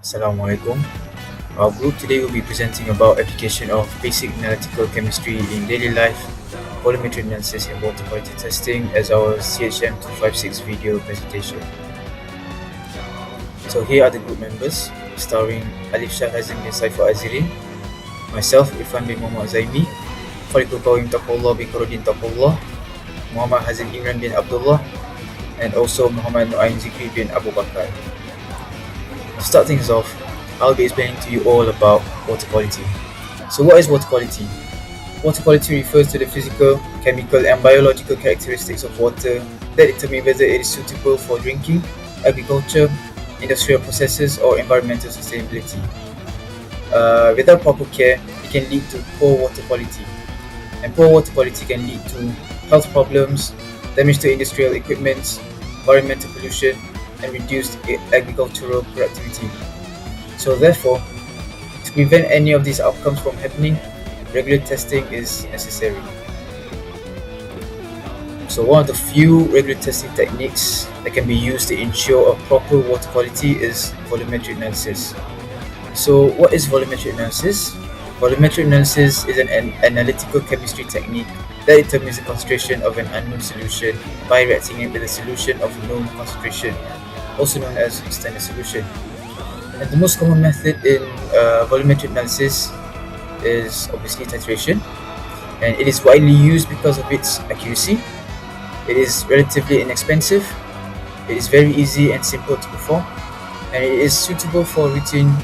Assalamualaikum. Our group today will be presenting about application of basic analytical chemistry in daily life, volumetric analysis and water quality testing as our CHM256 video presentation. So here are the group members, starring Alif Shah Hazim bin Saiful Azirin, myself Irfan bin Muhammad Zaimi, Faridul Qawim Taqullah bin Karudin Taqullah, Muhammad Hazim Imran bin Abdullah, and also Muhammad Nu'aim Zikri bin Abu Bakar. To start things off, I'll be explaining to you all about water quality. So what is water quality? Water quality refers to the physical, chemical and biological characteristics of water that determine whether it is suitable for drinking, agriculture, industrial processes or environmental sustainability. Without proper care, it can lead to poor water quality. And poor water quality can lead to health problems, damage to industrial equipment, environmental pollution, and reduced agricultural productivity. So therefore, to prevent any of these outcomes from happening, regular testing is necessary. So one of the few regular testing techniques that can be used to ensure a proper water quality is volumetric analysis. So what is volumetric analysis? Volumetric analysis is an analytical chemistry technique that determines the concentration of an unknown solution by reacting it with a solution of known concentration, also known as standard solution. And the most common method in volumetric analysis is obviously titration, and it is widely used because of its accuracy. It is relatively inexpensive, it is very easy and simple to perform, and it is suitable for routine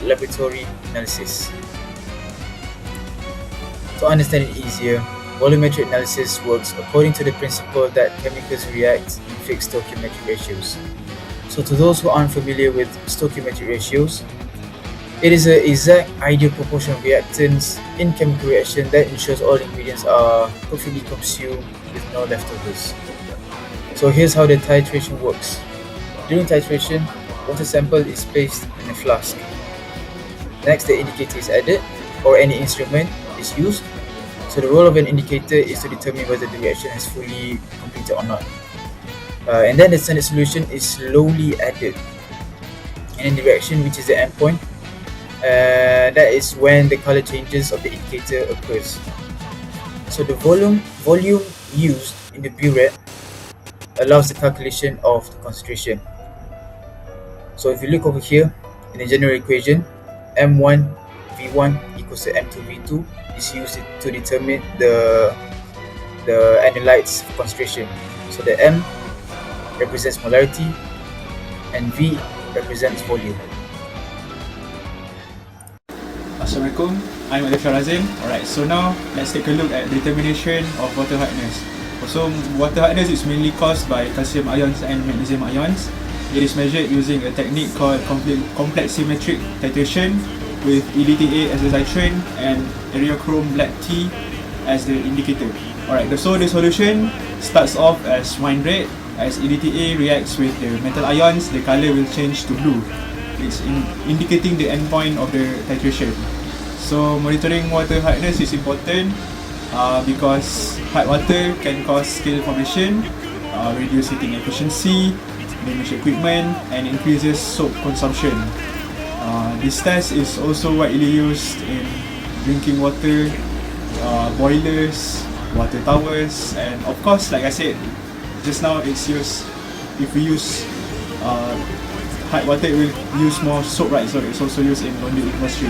laboratory analysis. To understand it easier, volumetric analysis works according to the principle that chemicals react in fixed stoichiometric ratios. So to those who aren't familiar with stoichiometric ratios, it is an exact ideal proportion of reactants in chemical reaction that ensures all ingredients are perfectly consumed with no leftovers. So here's how the titration works. During titration, water sample is placed in a flask. Next, the indicator is added, or any instrument is used. So the role of an indicator is to determine whether the reaction has fully completed or not. And then the standard solution is slowly added, and in the reaction which is the endpoint, that is when the color changes of the indicator occurs. So the volume used in the burette allows the calculation of the concentration. So if you look over here in the general equation, M1 V1 equals to M2 V2 is used to determine the analyte's concentration. So the M represents molarity and V represents volume. Assalamualaikum, I'm Alif Sharazin. Alright, so now let's take a look at determination of water hardness. So water hardness is mainly caused by calcium ions and magnesium ions. It is measured using a technique called complex symmetric titration with EDTA as the titrant and areochrome black tea as the indicator. Alright, so the solution starts off as wine red. As EDTA reacts with the metal ions, the color will change to blue. It's indicating the endpoint of the titration. So monitoring water hardness is important because hard water can cause scale formation, reduce heating efficiency, damage equipment, and increases soap consumption. This test is also widely used in drinking water, boilers, water towers, and of course, like I said just now, it's used, if we use hard water, it will use more soap, right? So it's also used in laundry industry.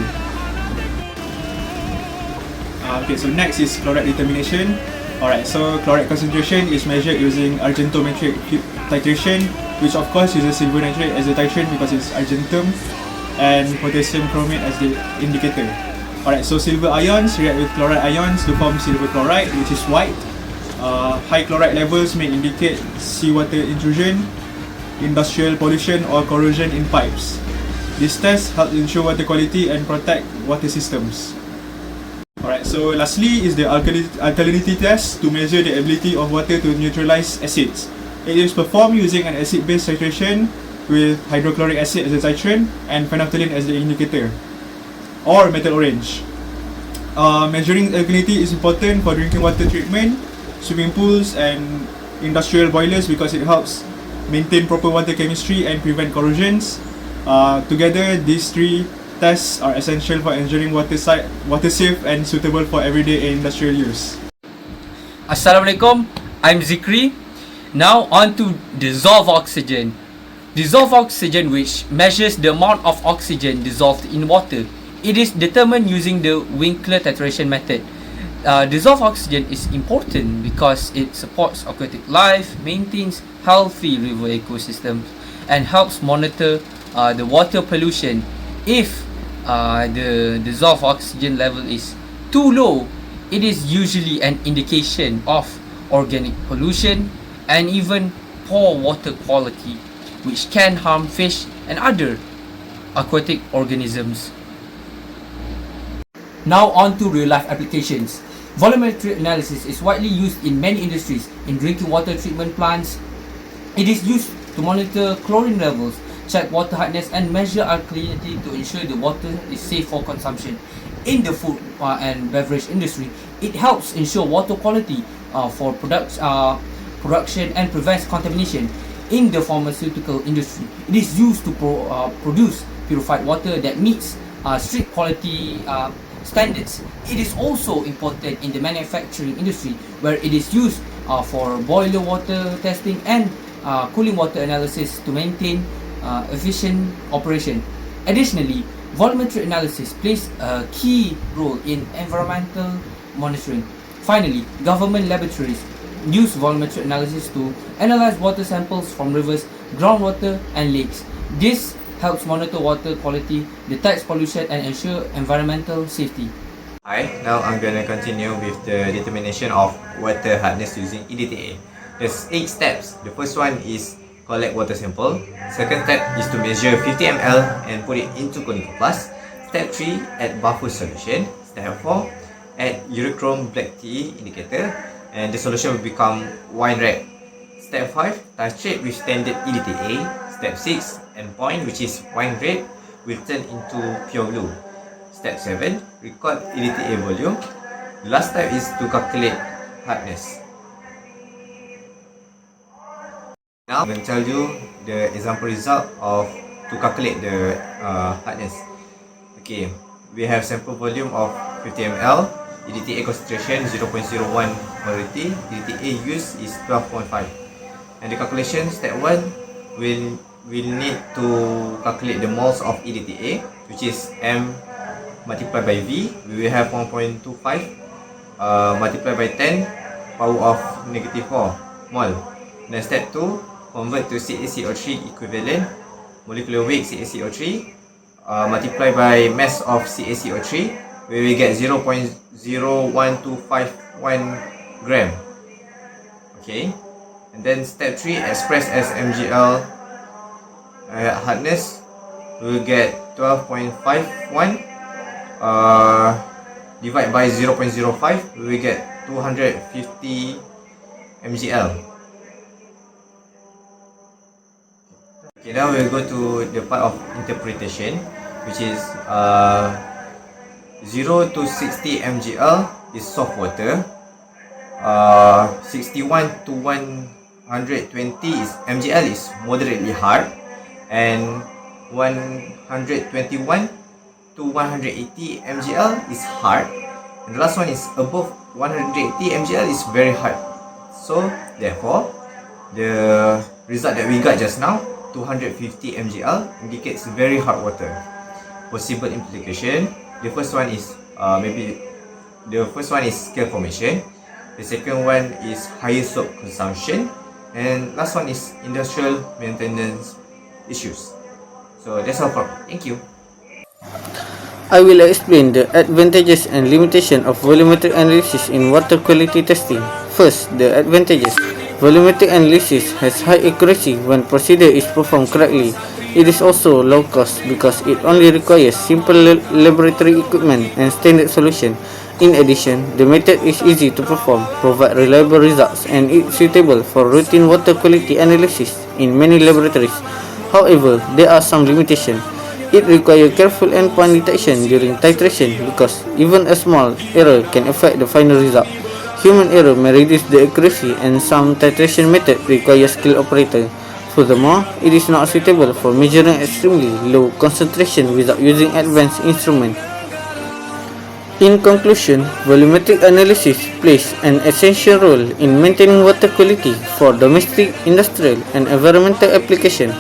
Okay, so next is chloride determination. Alright, so chloride concentration is measured using argentometric titration, which of course uses silver nitrate as the titrant because it's argentum, and potassium chromate as the indicator. Alright, so silver ions react with chloride ions to form silver chloride, which is white. High chloride levels may indicate seawater intrusion, industrial pollution or corrosion in pipes. This test helps ensure water quality and protect water systems. Alright, so lastly is the alkalinity test to measure the ability of water to neutralize acids. It is performed using an acid-base titration with hydrochloric acid as the titrant and phenolphthalein as the indicator, or metal orange. Measuring alkalinity is important for drinking water treatment, swimming pools and industrial boilers because it helps maintain proper water chemistry and prevent corrosions. Together, these three tests are essential for ensuring water safe and suitable for everyday and industrial use. Assalamualaikum, I'm Zikri. Now on to dissolved oxygen. Dissolved oxygen, which measures the amount of oxygen dissolved in water. It is determined using the Winkler titration method. Dissolved oxygen is important because it supports aquatic life, maintains healthy river ecosystems, and helps monitor the water pollution. If the dissolved oxygen level is too low, it is usually an indication of organic pollution and even poor water quality, which can harm fish and other aquatic organisms. Now on to real life applications. Volumetric analysis is widely used in many industries. In drinking water treatment plants, it is used to monitor chlorine levels, check water hardness, and measure alkalinity to ensure the water is safe for consumption. In the food and beverage industry, it helps ensure water quality for production and prevents contamination. In the pharmaceutical industry, it is used to produce purified water that meets strict quality standards. It is also important in the manufacturing industry, where it is used for boiler water testing and cooling water analysis to maintain efficient operation. Additionally, volumetric analysis plays a key role in environmental monitoring. Finally, government laboratories use volumetric analysis to analyze water samples from rivers, groundwater, and lakes. This helps monitor water quality, detects pollution, and ensure environmental safety. Hi, now I'm gonna continue with the determination of water hardness using EDTA. There's 8 steps. The first one is collect water sample. Second step is to measure 50 ml and put it into conical flask. Step 3, add buffer solution. Step 4, add urochrome black tea indicator, and the solution will become wine red. Step 5, titrate with standard EDTA. Step 6, endpoint, which is wine red, will turn into pure blue. Step 7, record EDTA volume. The last step is to calculate hardness. Now I'm going to tell you the example result of to calculate the hardness. Okay, we have sample volume of 50 ml, EDTA concentration 0.01 molarity, EDTA use is 12.5. And the calculation, step 1, we'll need to calculate the moles of EDTA, which is M multiplied by V. We will have 1.25 multiplied by 10 power of negative 4 mole. Then step 2, convert to CaCO3 equivalent, molecular weight CaCO3 multiplied by mass of CaCO3, we will get 0.01251 gram. Okay, and then step 3, express as mgl hardness, we will get 12.51 divided by 0.05, we will get 250 mgl. Okay, now we will go to the part of interpretation, which is 0 to 60 mgl is soft water, 61 to 120 is mgl is moderately hard, and 121 to 180 mgl is hard, and the last one is above 180 mgl is very hard. So therefore, the result that we got just now, 250 mgl, indicates very hard water. Possible implication, the first one is scale formation, the second one is higher soap consumption, and last one is industrial maintenance issues. So that's all from me. Thank you. I will explain the advantages and limitations of volumetric analysis in water quality testing. First, the advantages. Volumetric analysis has high accuracy when procedure is performed correctly. It is also low cost because it only requires simple laboratory equipment and standard solution. In addition, the method is easy to perform, provide reliable results, and is suitable for routine water quality analysis in many laboratories. However, there are some limitations. It requires careful endpoint detection during titration because even a small error can affect the final result. Human error may reduce the accuracy, and some titration methods require skilled operator. Furthermore, it is not suitable for measuring extremely low concentration without using advanced instruments. In conclusion, volumetric analysis plays an essential role in maintaining water quality for domestic, industrial, and environmental application.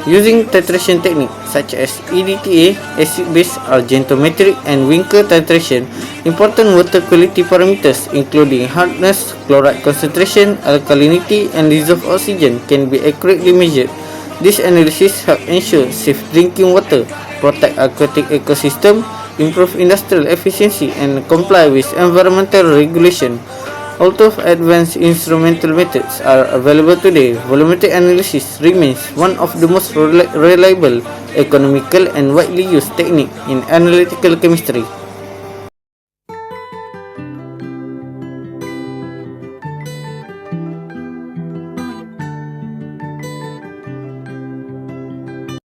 Using titration techniques such as EDTA, acid-base, argentometric, and Winker titration, important water quality parameters including hardness, chloride concentration, alkalinity, and dissolved oxygen can be accurately measured. This analysis helps ensure safe drinking water, protect aquatic ecosystem, improve industrial efficiency, and comply with environmental regulation. Although advanced instrumental methods are available today, volumetric analysis remains one of the most reliable, economical, and widely used techniques in analytical chemistry.